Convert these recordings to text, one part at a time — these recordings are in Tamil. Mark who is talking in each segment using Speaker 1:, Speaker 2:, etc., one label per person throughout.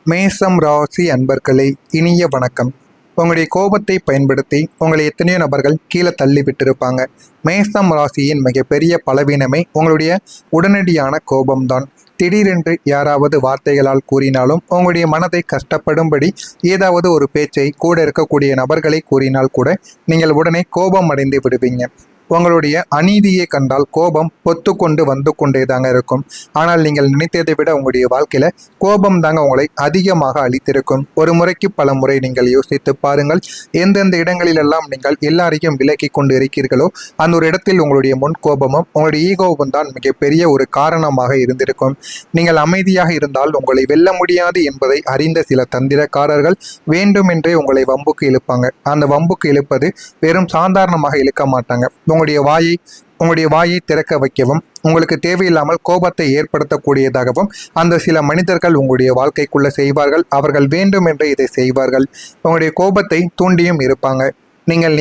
Speaker 1: மேசம் ராசி அன்பர்களே, இனிய வணக்கம். உங்களுடைய கோபத்தை பயன்படுத்தி உங்களை எத்தனையோ நபர்கள் கீழே தள்ளி விட்டிருப்பாங்க. மேசம் ராசியின் மிகப்பெரிய பலவீனமே உங்களுடைய உடனடியான கோபம்தான். திடீரென்று யாராவது வார்த்தைகளால் கூறினாலும் உங்களுடைய மனதை கஷ்டப்படும்படி ஏதாவது ஒரு பேச்சை கூட இருக்கக்கூடிய நபர்களை கூறினால் கூட நீங்கள் உடனே கோபம் அடைந்து விடுவீங்க. உங்களுடைய அநீதியை கண்டால் கோபம் பொத்து கொண்டு வந்து கொண்டே தாங்க இருக்கும். ஆனால் நீங்கள் நினைத்ததை விட உங்களுடைய வாழ்க்கையில கோபம் தாங்க உங்களை அதிகமாக அளித்திருக்கும். ஒரு முறைக்கு பல முறை நீங்கள் யோசித்து பாருங்கள். எந்தெந்த இடங்களிலெல்லாம் நீங்கள் எல்லாரையும் விலக்கி கொண்டு இருக்கிறீர்களோ அந்த ஒரு இடத்தில் உங்களுடைய முன் கோபமும் உங்களுடைய ஈகோவும் தான் மிகப்பெரிய ஒரு காரணமாக இருந்திருக்கும். நீங்கள் அமைதியாக இருந்தால் உங்களை வெல்ல முடியாது என்பதை அறிந்த சில தந்திரக்காரர்கள் வேண்டுமென்றே உங்களை வம்புக்கு இழுப்பாங்க. அந்த வம்புக்கு இழுப்பது வெறும் சாதாரணமாக இழுக்க மாட்டாங்க. உங்களுடைய வாயை திறக்க வைக்கவும் உங்களுக்கு தேவையில்லாமல் கோபத்தை ஏற்படுத்தக்கூடியதாகவும் அந்த சில மனிதர்கள் உங்களுடைய வாழ்க்கைக்குள்ள செய்வார்கள். அவர்கள் வேண்டுமென்றே இதை செய்வார்கள். உங்களுடைய கோபத்தை தூண்டியும் இருப்பாங்க. நீங்கள்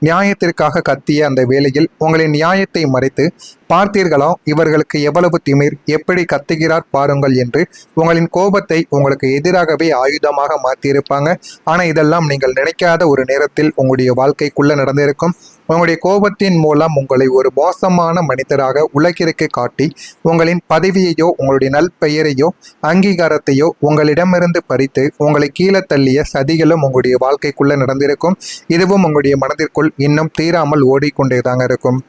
Speaker 1: நியாயத்திற்காக கத்திய அந்த வேளையில் உங்களின் நியாயத்தை மறைத்து பார்த்தீர்களா, இவர்களுக்கு எவ்வளவு திமிர், எப்படி கத்துகிறார் பாருங்கள் என்று உங்களின் கோபத்தை உங்களுக்கு எதிராகவே ஆயுதமாக மாற்றியிருப்பாங்க. ஆனால் இதெல்லாம் நீங்கள் நினைக்காத ஒரு நேரத்தில் உங்களுடைய வாழ்க்கைக்குள்ள நடந்திருக்கும். உங்களுடைய கோபத்தின் மூலம் உங்களை ஒரு மோசமான மனிதராக உலகிற்கு காட்டி உங்களின் பதவியையோ உங்களுடைய நல்பெயரையோ அங்கீகாரத்தையோ உங்களிடமிருந்து பறித்து உங்களை கீழே தள்ளிய சதிகளும் உங்களுடைய வாழ்க்கைக்குள்ள நடந்திருக்கும். இதுவும் உங்களுடைய மனதிற்குள் இன்னும் தீராமல் ஓடிக்கொண்டேதாங்க இருக்கும்.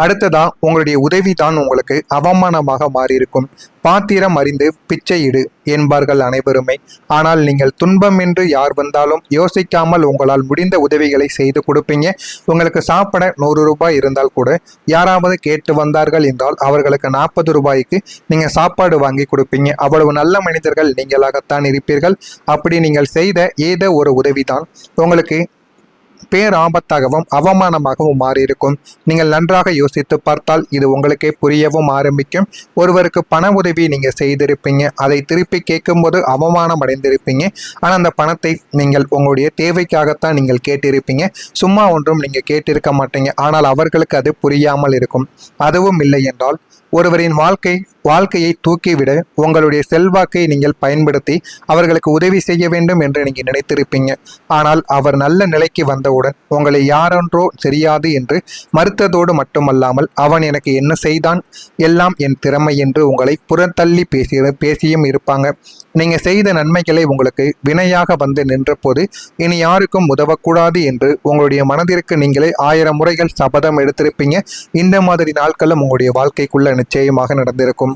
Speaker 1: அடுத்ததா உங்களுடைய உதவிதான் உங்களுக்கு அவமானமாக மாறியிருக்கும். பாத்திரம் அறிந்து பிச்சையிடு என்பார்கள் அனைவருமே. ஆனால் நீங்கள் துன்பம் என்று யார் வந்தாலும் யோசிக்காமல் உங்களால் முடிந்த உதவிகளை செய்து கொடுப்பீங்க. உங்களுக்கு சாப்பிட 100 ரூபாய் இருந்தால் கூட யாராவது கேட்டு வந்தார்கள் என்றால் அவர்களுக்கு 40 ரூபாய்க்கு நீங்கள் சாப்பாடு வாங்கி கொடுப்பீங்க. அவ்வளவு நல்ல மனிதர்கள் நீங்களாகத்தான் இருப்பீர்கள். அப்படி நீங்கள் செய்த ஏதோ ஒரு உதவிதான் உங்களுக்கு பேராபத்தாகவும் அவமானமாகவும் மாறியிருக்கும். நீங்கள் நன்றாக யோசித்து பார்த்தால் இது உங்களுக்கே புரியவும் ஆரம்பிக்கும். ஒருவருக்கு பண உதவி நீங்கள் செய்திருப்பீங்க. அதை திருப்பி கேட்கும்போது அவமானம் அடைந்திருப்பீங்க. ஆனால் அந்த பணத்தை நீங்கள் உங்களுடைய தேவைக்காகத்தான் நீங்கள் கேட்டிருப்பீங்க. சும்மா ஒன்றும் நீங்கள் கேட்டிருக்க மாட்டீங்க. ஆனால் அவர்களுக்கு அது புரியாமல் இருக்கும். அதுவும் இல்லை என்றால் ஒருவரின் வாழ்க்கையை தூக்கிவிட உங்களுடைய செல்வாக்கை நீங்கள் பயன்படுத்தி அவர்களுக்கு உதவி செய்ய வேண்டும் என்று நீங்கள் நினைத்திருப்பீங்க. ஆனால் அவர் நல்ல நிலைக்கு வந்தவுடன் உங்களை யாரென்றோ தெரியாது என்று மறுத்ததோடு மட்டுமல்லாமல் அவன் எனக்கு என்ன செய்தான், எல்லாம் என் திறமை என்று உங்களை புறத்தள்ளி பேசியும் இருப்பாங்க. நீங்கள் செய்த நன்மைகளை உங்களுக்கு வினையாக வந்து நின்ற போது இனி யாருக்கும் உதவக்கூடாது என்று உங்களுடைய மனதிற்கு நீங்களே 1000 முறைகள் சபதம் எடுத்திருப்பீங்க. இந்த மாதிரி நாட்களும் உங்களுடைய வாழ்க்கைக்குள்ள நிச்சயமாக நடந்திருக்கும்.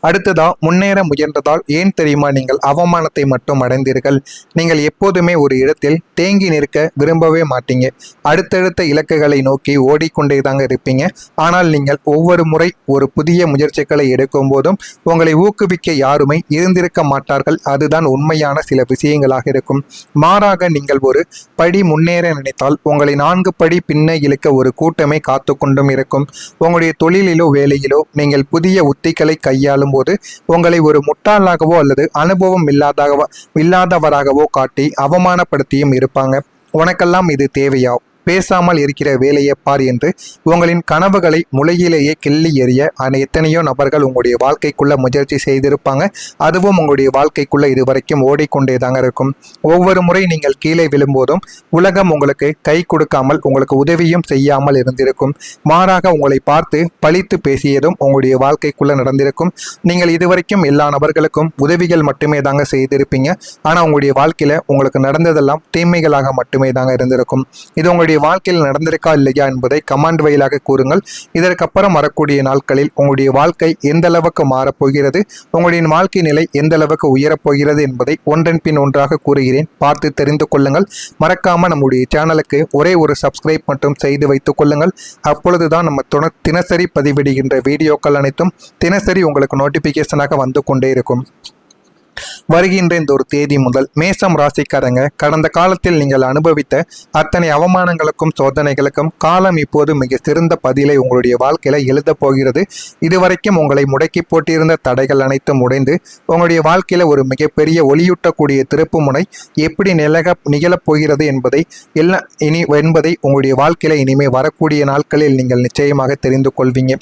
Speaker 1: அடுத்ததா முன்னேற முயன்றதால் ஏன் தெரியுமா நீங்கள் அவமானத்தை மட்டும் அடைந்தீர்கள். நீங்கள் எப்போதுமே ஒரு இடத்தில் தேங்கி நிற்க விரும்பவே மாட்டீங்க. அடுத்தடுத்த இலக்குகளை நோக்கி ஓடிக்கொண்டே தாங்க இருப்பீங்க. ஆனால் நீங்கள் ஒவ்வொரு முறை ஒரு புதிய முயற்சிகளை எடுக்கும் போதும் உங்களை ஊக்குவிக்க யாருமே இருந்திருக்க மாட்டார்கள். அதுதான் உண்மையான சில விஷயங்களாக இருக்கும். மாறாக நீங்கள் ஒரு படி முன்னேற நினைத்தால் உங்களை 4 படி பின்ன இழுக்க ஒரு கூட்டமே காத்து கொண்டும் இருக்கும். உங்களுடைய தொழிலிலோ வேலையிலோ நீங்கள் புதிய உத்திகளை கையாளும் போது உங்களை ஒரு முட்டாளாகவோ அல்லது அனுபவம் இல்லாதவராகவோ காட்டி அவமானப்படுத்தியும் இருப்பாங்க. உனக்கெல்லாம் இது தேவையா, பேசாமல் இருக்கிற வேலையை பார் என்று உங்களின் கனவுகளை முளையிலேயே கிள்ளி எறிய எத்தனையோ நபர்கள் உங்களுடைய வாழ்க்கைக்குள்ள முயற்சி செய்திருப்பாங்க. அதுவும் உங்களுடைய வாழ்க்கைக்குள்ள இதுவரைக்கும் ஓடிக்கொண்டே தாங்க இருக்கும். ஒவ்வொரு முறை நீங்கள் கீழே விழும்போதும் உலகம் உங்களுக்கு கை கொடுக்காமல் உங்களுக்கு உதவியும் செய்யாமல் இருந்திருக்கும். மாறாக உங்களை பார்த்து பழித்து பேசியதும் உங்களுடைய வாழ்க்கைக்குள்ள நடந்திருக்கும். நீங்கள் இதுவரைக்கும் எல்லா நபர்களுக்கும் உதவிகள் மட்டுமே தாங்க செய்திருப்பீங்க. ஆனால் உங்களுடைய வாழ்க்கையில உங்களுக்கு நடந்ததெல்லாம் தீமைகளாக மட்டுமே தாங்க இருந்திருக்கும். இது உங்களுடைய வாழ்க்கையில் நடந்திருக்கா இல்லையா என்பதை கமெண்ட் வாயிலாக கூறுங்கள். இதற்கப்புறம் வரக்கூடிய நாட்களில் உங்களுடைய வாழ்க்கை எந்த அளவுக்கு மாறப்போகிறது, உங்களுடைய வாழ்க்கை நிலை எந்த அளவுக்கு உயரப்போகிறது என்பதை ஒன்றன் பின் ஒன்றாக கூறுகிறேன். பார்த்து தெரிந்து கொள்ளுங்கள். மறக்காம நம்முடைய சேனலுக்கு ஒரே ஒரு சப்ஸ்கிரைப் மட்டும் செய்து வைத்துக் கொள்ளுங்கள். அப்பொழுதுதான் நம்ம தினசரி பதிவிடுகின்ற வீடியோக்கள் அனைத்தும் தினசரி உங்களுக்கு நோட்டிபிகேஷனாக வந்து கொண்டே இருக்கும். வருகின்ற இந்த ஒரு தேதி முதல் மேசம் ராசிக்காரங்க கடந்த காலத்தில் நீங்கள் அனுபவித்த அத்தனை அவமானங்களுக்கும் சோதனைகளுக்கும் காலம் இப்போது மிக சிறந்த பதிலை உங்களுடைய வாழ்க்கையில எழுதப் போகிறது. இதுவரைக்கும் உங்களை முடக்கி போட்டிருந்த தடைகள் அனைத்தும் உடைந்து உங்களுடைய வாழ்க்கையில ஒரு மிகப்பெரிய ஒளியூட்டக்கூடிய திருப்பு முனை எப்படி நிகழப் போகிறது என்பதை உங்களுடைய வாழ்க்கையில இனிமே வரக்கூடிய நாட்களில் நீங்கள் நிச்சயமாக தெரிந்து கொள்வீங்க.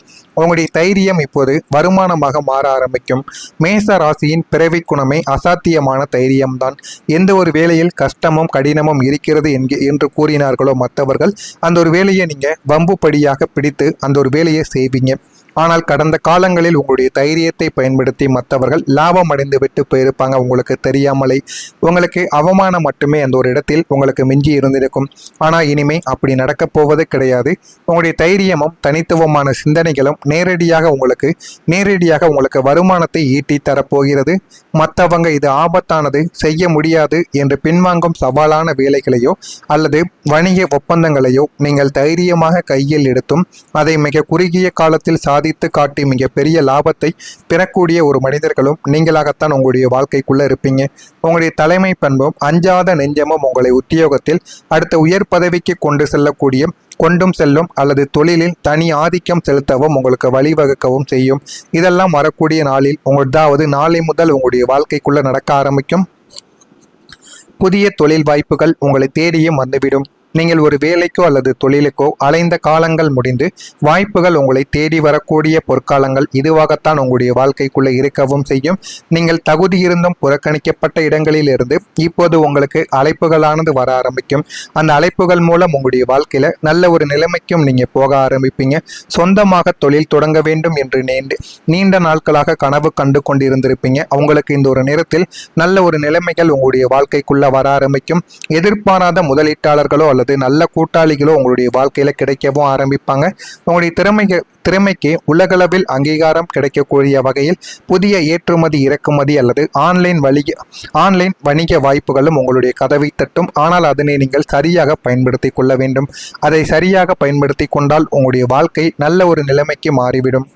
Speaker 1: உங்களுடைய தைரியம் இப்போது வருமானமாக மாற ஆரம்பிக்கும். மேச ராசியின் பிறவி குணமே அசாத்தியமான தைரியம்தான். எந்த ஒரு வேளையில் கஷ்டமும் கடினமும் இருக்கிறது என்று கூறினார்களோ மற்றவர்கள், அந்த ஒரு வேலையை நீங்க வம்புப்படியாக பிடித்து அந்த ஒரு வேலையை செய்வீங்க. ஆனால் கடந்த காலங்களில் உங்களுடைய தைரியத்தை பயன்படுத்தி மற்றவர்கள் லாபம் அடைந்து விட்டு போயிருப்பாங்க. உங்களுக்கு தெரியாமலே உங்களுக்கு அவமானம் மட்டுமே அந்த ஒரு இடத்தில் உங்களுக்கு மிஞ்சி இருந்திருக்கும். ஆனால் இனிமே அப்படி நடக்கப் போவது கிடையாது. உங்களுடைய தைரியமும் தனித்துவமான சிந்தனைகளும் நேரடியாக உங்களுக்கு வருமானத்தை ஈட்டி தரப்போகிறது. மற்றவங்க இது ஆபத்தானது, செய்ய முடியாது என்று பின்வாங்கும் சவாலான வேலைகளையோ அல்லது வணிக ஒப்பந்தங்களையோ நீங்கள் தைரியமாக கையில் எடுத்தும் அதை மிக குறுகிய காலத்தில் சாதித்து காட்டி மிக பெரிய லாபத்தை பெறக்கூடிய ஒரு மனிதர்களும் நீங்களாகத்தான் உங்களுடைய வாழ்க்கைக்குள்ள இருப்பீங்க. உங்களுடைய தலைமை பண்பும் அஞ்சாத நெஞ்சமும் உங்களை உத்தியோகத்தில் அடுத்த உயர் பதவிக்கு கொண்டும் செல்லும் அல்லது தொழிலில் தனி ஆதிக்கம் செலுத்தவும் உங்களுக்கு வழிவகுக்கவும் செய்யும். இதெல்லாம் வரக்கூடிய நாளில் நாளை முதல் உங்களுடைய வாழ்க்கைக்குள்ள நடக்க ஆரம்பிக்கும். புதிய தொழில் வாய்ப்புகள் உங்களை தேடியும் வந்துவிடும். நீங்கள் ஒரு வேலைக்கோ அல்லது தொழிலுக்கோ அலைந்த காலங்கள் முடிந்து வாய்ப்புகள் உங்களை தேடி வரக்கூடிய பொற்காலங்கள் இதுவாகத்தான் உங்களுடைய வாழ்க்கைக்குள்ளே இருக்கவும் செய்யும். நீங்கள் தகுதியிருந்தும் புறக்கணிக்கப்பட்ட இடங்களில் இருந்து இப்போது உங்களுக்கு அழைப்புகளானது வர ஆரம்பிக்கும். அந்த அழைப்புகள் மூலம் உங்களுடைய வாழ்க்கையில நல்ல ஒரு நிலைமைக்கும் நீங்க போக ஆரம்பிப்பீங்க. சொந்தமாக தொழில் தொடங்க வேண்டும் என்று நீண்ட நாட்களாக கனவு கண்டு கொண்டிருந்திருப்பீங்க. உங்களுக்கு இந்த ஒரு நேரத்தில் நல்ல ஒரு நிலைமைகள் உங்களுடைய வாழ்க்கைக்குள்ள வர ஆரம்பிக்கும். எதிர்பாராத முதலீட்டாளர்களோ அல்லது நல்ல கூட்டாளிகளோ உங்களுடைய வாழ்க்கையில கிடைக்கவும் ஆரம்பிப்பாங்க. உங்களுடைய திறமைக்கு உலகளவில் அங்கீகாரம் கிடைக்கக்கூடிய வகையில் புதிய ஏற்றுமதி இறக்குமதி அல்லது ஆன்லைன் வணிக வாய்ப்புகளும் உங்களுடைய கதவை தட்டும். ஆனால் அதனை நீங்கள் சரியாக பயன்படுத்தி கொள்ள வேண்டும். அதை சரியாக பயன்படுத்தி கொண்டால் உங்களுடைய வாழ்க்கை நல்ல ஒரு நிலைமைக்கு மாறிவிடும்.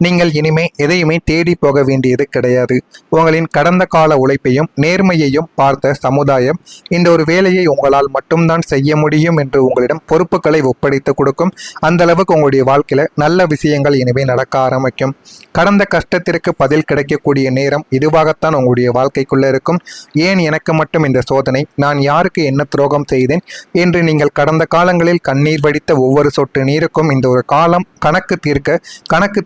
Speaker 1: நீங்கள் இனிமே எதையுமே தேடி போக வேண்டியது கிடையாது. உங்களின் கடந்த கால உழைப்பையும் நேர்மையையும் பார்த்த சமுதாயம் இந்த ஒரு வேலையை உங்களால் மட்டும்தான் செய்ய முடியும் என்று உங்களிடம் பொறுப்புகளை ஒப்படைத்து கொடுக்கும். அந்த அளவுக்கு உங்களுடைய வாழ்க்கையில நல்ல விஷயங்கள் இனிமே நடக்க ஆரம்பிக்கும். கடந்த கஷ்டத்திற்கு பதில் கிடைக்கக்கூடிய நேரம் இதுவாகத்தான் உங்களுடைய வாழ்க்கைக்குள்ள இருக்கும். ஏன் எனக்கு மட்டும் இந்த சோதனை, நான் யாருக்கு என்ன துரோகம் செய்தேன் என்று நீங்கள் கடந்த காலங்களில் கண்ணீர் வடித்த ஒவ்வொரு சொட்டு நீருக்கும் இந்த ஒரு காலம் கணக்கு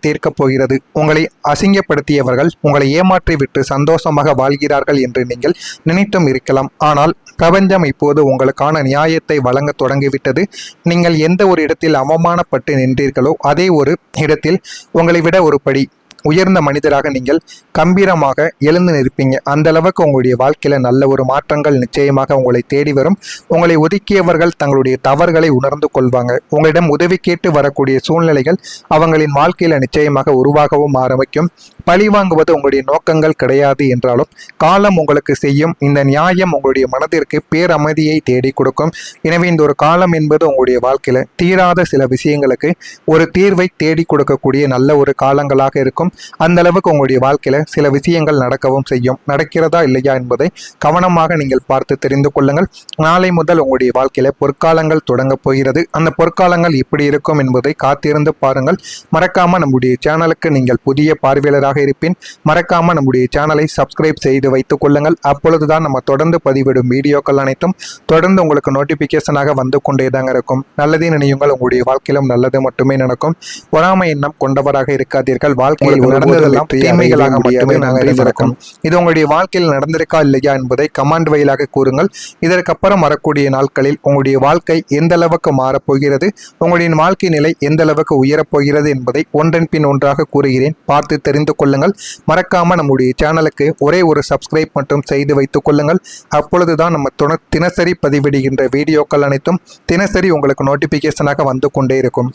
Speaker 1: தீர்க்க போகிறது. உங்களை அசிங்கப்படுத்தியவர்கள் உங்களை ஏமாற்றி விட்டு சந்தோஷமாக வாழ்கிறார்கள் என்று நீங்கள் நினைத்தும் இருக்கலாம். ஆனால் பிரபஞ்சம் இப்போது உங்களுக்கான நியாயத்தை வழங்க தொடங்கிவிட்டது. நீங்கள் எந்த ஒரு இடத்தில் அவமானப்பட்டு நின்றீர்களோ அதே ஒரு இடத்தில் உங்களை விட ஒரு படி உயர்ந்த மனிதராக நீங்கள் கம்பீரமாக எழுந்து நிற்பீங்க. அந்த அளவுக்கு உங்களுடைய வாழ்க்கையில நல்ல ஒரு மாற்றங்கள் நிச்சயமாக உங்களை தேடி வரும். உங்களை ஒதுக்கியவர்கள் தங்களுடைய தவறுகளை உணர்ந்து கொள்வாங்க. உங்களிடம் உதவி கேட்டு வரக்கூடிய சூழ்நிலைகள் அவங்களின் வாழ்க்கையில நிச்சயமாக உருவாகவும் ஆரம்பிக்கும். பழி வாங்குவது உங்களுடைய நோக்கங்கள் கிடையாது என்றாலும் காலம் உங்களுக்கு செய்யும் இந்த நியாயம் உங்களுடைய மனதிற்கு பேரமைதியை தேடி கொடுக்கும். எனவே இந்த ஒரு காலம் என்பது உங்களுடைய வாழ்க்கையில தீராத சில விஷயங்களுக்கு ஒரு தீர்வை தேடி கொடுக்கக்கூடிய நல்ல ஒரு காலங்களாக இருக்கும். அந்த அளவுக்கு உங்களுடைய வாழ்க்கையில சில விஷயங்கள் நடக்கவும் செய்யும். நடக்கிறதா இல்லையா என்பதை கவனமாக நீங்கள் பார்த்து தெரிந்து கொள்ளுங்கள். நாளை முதல் உங்களுடைய வாழ்க்கையில பொற்காலங்கள் தொடங்க போகிறது. அந்த பொற்காலங்கள் எப்படி இருக்கும் என்பதை காத்திருந்து பாருங்கள். மறக்காம நம்முடைய சேனலுக்கு நீங்கள் புதிய பார்வையாளராக இருப்பின் மறக்காம நம்முடைய சேனலை சப்ஸ்கிரைப் செய்து வைத்துக் கொள்ளுங்கள். அப்பொழுதுதான் நம்ம தொடர்ந்து பதிவிடும் வீடியோக்கள் அனைத்தும் தொடர்ந்து உங்களுக்கு நோட்டிபிகேஷனாக வந்து கொண்டேதாங்க இருக்கும். நல்லதே நினையுங்கள், உங்களுடைய வாழ்க்கையிலும் நல்லது மட்டுமே நடக்கும். பொறாமை எண்ணம் கொண்டவராக இருக்காதீர்கள். வாழ்க்கையில் நடந்ததெல்லாம் தீமைகளாக மட்டுமே நடக்கும். இது உங்களுடைய வாழ்க்கையில் நடந்திருக்கா இல்லையா என்பதை கமெண்ட் வாயிலாக கூறுங்கள். இதற்கப்புறம் வரக்கூடிய நாட்களில் உங்களுடைய வாழ்க்கை எந்த அளவுக்கு மாறப்போகிறது, உங்களுடைய வாழ்க்கை நிலை எந்த அளவுக்கு உயரப்போகிறது என்பதை ஒன்றன் பின் ஒன்றாக கூறுகிறேன். பார்த்து தெரிந்து கொள்ளுங்கள். மறக்காம நம்முடைய சேனலுக்கு ஒரே ஒரு சப்ஸ்கிரைப் மட்டும் செய்து வைத்துக் கொள்ளுங்கள். அப்பொழுதுதான் நம்ம தினசரி பதிவிடுகின்ற வீடியோக்கள் அனைத்தும் தினசரி உங்களுக்கு நோட்டிபிகேஷனாக வந்து கொண்டே இருக்கும்.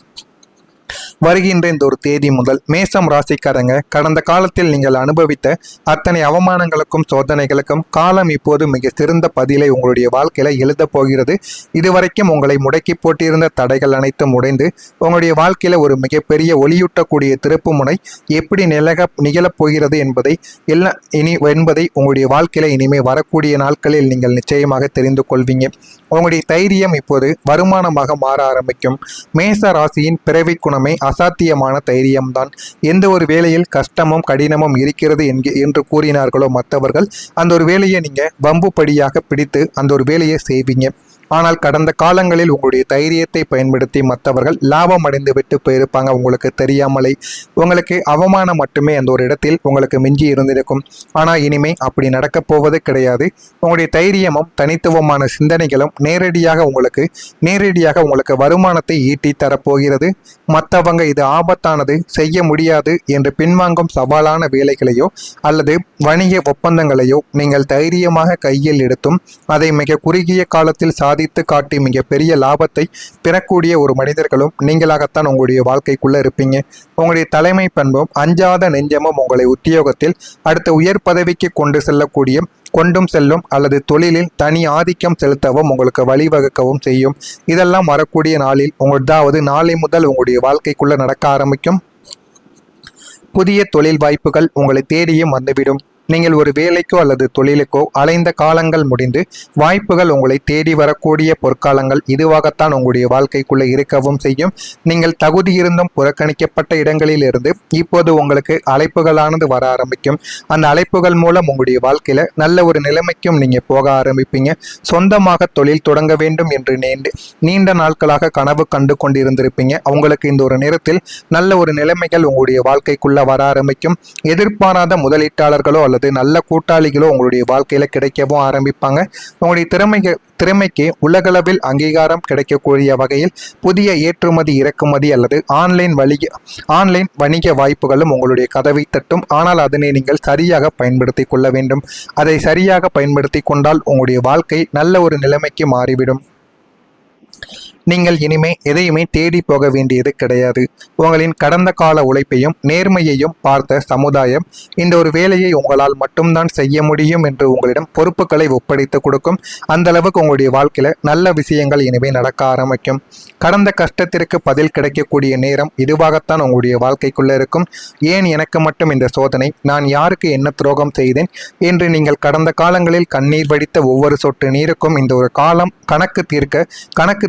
Speaker 1: வருகின்ற இந்த ஒரு தேதி முதல் மேசம் ராசிக்காரங்க கடந்த காலத்தில் நீங்கள் அனுபவித்த அத்தனை அவமானங்களுக்கும் சோதனைகளுக்கும் காலம் இப்போது மிக சிறந்த பதிலை உங்களுடைய வாழ்க்கையில எழுத போகிறது. இதுவரைக்கும் உங்களை முடக்கி போட்டிருந்த தடைகள் அனைத்தும் உடைந்து உங்களுடைய வாழ்க்கையில ஒரு மிகப்பெரிய ஒளியூட்டக்கூடிய திருப்பு முனை எப்படி நிகழப் போகிறது என்பதை உங்களுடைய வாழ்க்கையில இனிமே வரக்கூடிய நாட்களில் நீங்கள் நிச்சயமாக தெரிந்து கொள்வீங்க. உங்களுடைய தைரியம் இப்போது வருமானமாக மாற ஆரம்பிக்கும். மேச ராசியின் பிறவி குணமே அசாத்தியமான தைரியம்தான். எந்த ஒரு வேளையில் கஷ்டமும் கடினமும் இருக்கிறது என்று கூறினார்களோ மற்றவர்கள், அந்த ஒரு வேலையை நீங்க வம்புப்படியாக பிடித்து அந்த ஒரு வேலையை செய்வீங்க. ஆனால் கடந்த காலங்களில் உங்களுடைய தைரியத்தை பயன்படுத்தி மற்றவர்கள் லாபம் அடைந்து விட்டு போயிருப்பாங்க. உங்களுக்கு தெரியாமலே உங்களுக்கு அவமானம் மட்டுமே அந்த ஒரு இடத்தில் உங்களுக்கு மிஞ்சி இருந்திருக்கும். ஆனால் இனிமே அப்படி நடக்கப் போவது கிடையாது. உங்களுடைய தைரியமும் தனித்துவமான சிந்தனைகளும் நேரடியாக உங்களுக்கு வருமானத்தை ஈட்டி தரப்போகிறது. மற்றவங்க இது ஆபத்தானது, செய்ய முடியாது என்று பின்வாங்கும் சவாலான வேலைகளையோ அல்லது வணிக ஒப்பந்தங்களையோ நீங்கள் தைரியமாக கையில் எடுத்தும் அதை மிக குறுகிய காலத்தில் சாதித்து காட்டி மிக பெரிய லாபத்தை பெறக்கூடிய ஒரு மனிதர்களும் நீங்களாகத்தான் உங்களுடைய வாழ்க்கைக்குள்ள இருப்பீங்க. உங்களுடைய தலைமை பண்பும் அஞ்சாத நெஞ்சமும் உங்களை உத்தியோகத்தில் அடுத்த உயர் பதவிக்கு கொண்டும் செல்லும் அல்லது தொழிலில் தனி ஆதிக்கம் செலுத்தவும் உங்களுக்கு வழிவகுக்கவும் செய்யும். இதெல்லாம் வரக்கூடிய நாளில் நாளை முதல் உங்களுடைய வாழ்க்கைக்குள்ள நடக்க ஆரம்பிக்கும். புதிய தொழில் வாய்ப்புகள் உங்களை தேடியும் வந்துவிடும். நீங்கள் ஒரு வேலைக்கோ அல்லது தொழிலுக்கோ அலைந்த காலங்கள் முடிந்து வாய்ப்புகள் உங்களை தேடி வரக்கூடிய பொற்காலங்கள் இதுவாகத்தான் உங்களுடைய வாழ்க்கைக்குள்ளே இருக்கவும் செய்யும். நீங்கள் தகுதியிருந்தும் புறக்கணிக்கப்பட்ட இடங்களில் இருந்து இப்போது உங்களுக்கு அழைப்புகளானது வர ஆரம்பிக்கும். அந்த அழைப்புகள் மூலம் உங்களுடைய வாழ்க்கையில நல்ல ஒரு நிலைமைக்கும் நீங்க போக ஆரம்பிப்பீங்க. சொந்தமாக தொழில் தொடங்க வேண்டும் என்று நீண்ட நாட்களாக கனவு கண்டு கொண்டிருந்திருப்பீங்க. உங்களுக்கு இந்த ஒரு நேரத்தில் நல்ல ஒரு நிலைமைகள் உங்களுடைய வாழ்க்கைக்குள்ள வர ஆரம்பிக்கும். எதிர்பாராத முதலீட்டாளர்களோ அல்லது நல்ல கூட்டாளிகளோ உங்களுடைய வாழ்க்கையில கிடைக்கவும் ஆரம்பிப்பாங்க. உங்களுடைய திறமைக்கு உலகளவில் அங்கீகாரம் கிடைக்கக்கூடிய வகையில் புதிய ஏற்றுமதி இறக்குமதி அல்லது ஆன்லைன் வணிக வாய்ப்புகளும் உங்களுடைய கதவை தட்டும். ஆனால் அதனை நீங்கள் சரியாக பயன்படுத்தி கொள்ள வேண்டும். அதை சரியாக பயன்படுத்தி கொண்டால் உங்களுடைய வாழ்க்கை நல்ல ஒரு நிலைமைக்கு மாறிவிடும். நீங்கள் இனிமே எதையுமே தேடி போக வேண்டியது கிடையாது. உங்களின் கடந்த கால உழைப்பையும் நேர்மையையும் பார்த்த சமுதாயம் இந்த ஒரு வேலையை உங்களால் மட்டும்தான் செய்ய முடியும் என்று உங்களிடம் பொறுப்புகளை ஒப்படைத்து கொடுக்கும். அந்த அளவுக்கு உங்களுடைய வாழ்க்கையில நல்ல விஷயங்கள் இனிமே நடக்க ஆரம்பிக்கும். கடந்த கஷ்டத்திற்கு பதில் கிடைக்கக்கூடிய நேரம் இதுவாகத்தான் உங்களுடைய வாழ்க்கைக்குள்ள இருக்கும். ஏன் எனக்கு மட்டும் இந்த சோதனை, நான் யாருக்கு என்ன துரோகம் செய்தேன் என்று நீங்கள் கடந்த காலங்களில் கண்ணீர் வடித்த ஒவ்வொரு சொட்டு நீருக்கும் இந்த ஒரு காலம் கணக்கு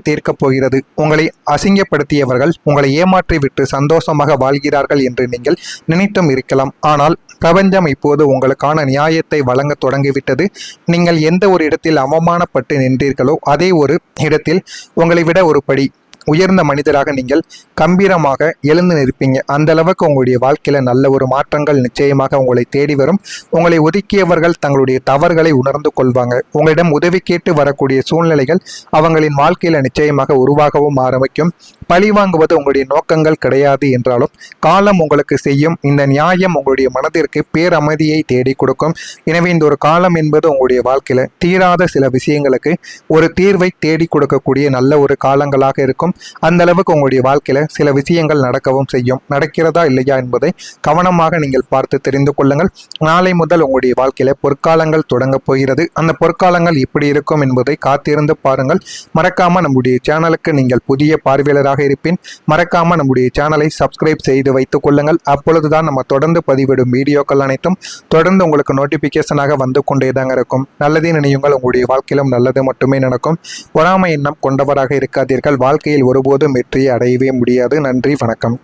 Speaker 1: தீர்க்க போகிறது. உங்களை அசிங்கப்படுத்தியவர்கள் உங்களை ஏமாற்றி விட்டு சந்தோஷமாக வாழ்கிறார்கள் என்று நீங்கள் நினைத்தும் இருக்கலாம். ஆனால் பிரபஞ்சம் இப்போது உங்களுக்கான நியாயத்தை வழங்க தொடங்கிவிட்டது. நீங்கள் எந்த ஒரு இடத்தில் அவமானப்பட்டு நின்றீர்களோ அதே ஒரு இடத்தில் உங்களை விட ஒரு படி உயர்ந்த மனிதராக நீங்கள் கம்பீரமாக எழுந்து நிற்பீங்க. அந்த அளவுக்கு உங்களுடைய வாழ்க்கையில நல்ல ஒரு மாற்றங்கள் நிச்சயமாக உங்களை தேடி வரும். உங்களை ஒதுக்கியவர்கள் தங்களுடைய தவறுகளை உணர்ந்து கொள்வாங்க. உங்களிடம் உதவி கேட்டு வரக்கூடிய சூழ்நிலைகள் அவங்களின் வாழ்க்கையில நிச்சயமாக உருவாகவும் ஆரம்பிக்கும். பழி வாங்குவது உங்களுடைய நோக்கங்கள் கிடையாது என்றாலும் காலம் உங்களுக்கு செய்யும் இந்த நியாயம் உங்களுடைய மனதிற்கு பேரமைதியை தேடி கொடுக்கும். எனவே இந்த ஒரு காலம் என்பது உங்களுடைய வாழ்க்கையில தீராத சில விஷயங்களுக்கு ஒரு தீர்வை தேடி கொடுக்கக்கூடிய நல்ல ஒரு காலங்களாக இருக்கும். அந்த அளவுக்கு உங்களுடைய வாழ்க்கையில சில விஷயங்கள் நடக்கவும் செய்யும். நடக்கிறதா இல்லையா என்பதை கவனமாக நீங்கள் பார்த்து தெரிந்து கொள்ளுங்கள். நாளை முதல் உங்களுடைய வாழ்க்கையில பொற்காலங்கள் தொடங்க போகிறது. அந்த பொற்காலங்கள் எப்படி இருக்கும் என்பதை காத்திருந்து பாருங்கள். மறக்காம நம்முடைய சேனலுக்கு நீங்கள் புதிய பார்வையாளராக இருப்பின் மறக்காம நம்முடைய சேனலை சப்ஸ்கிரைப் செய்து வைத்துக் கொள்ளுங்கள். அப்பொழுதுதான் நம்ம தொடர்ந்து பதிவிடும் வீடியோக்கள் அனைத்தும் தொடர்ந்து உங்களுக்கு நோட்டிபிகேஷனாக வந்து கொண்டேதாங்க இருக்கும். நல்லதே நினையுங்கள், உங்களுடைய வாழ்க்கையிலும் நல்லது மட்டுமே நடக்கும். பொறாமை எண்ணம் கொண்டவராக இருக்காதீர்கள். வாழ்க்கையில் ஒருபோதும் வெற்றியை அடையவே முடியாது. நன்றி, வணக்கம்.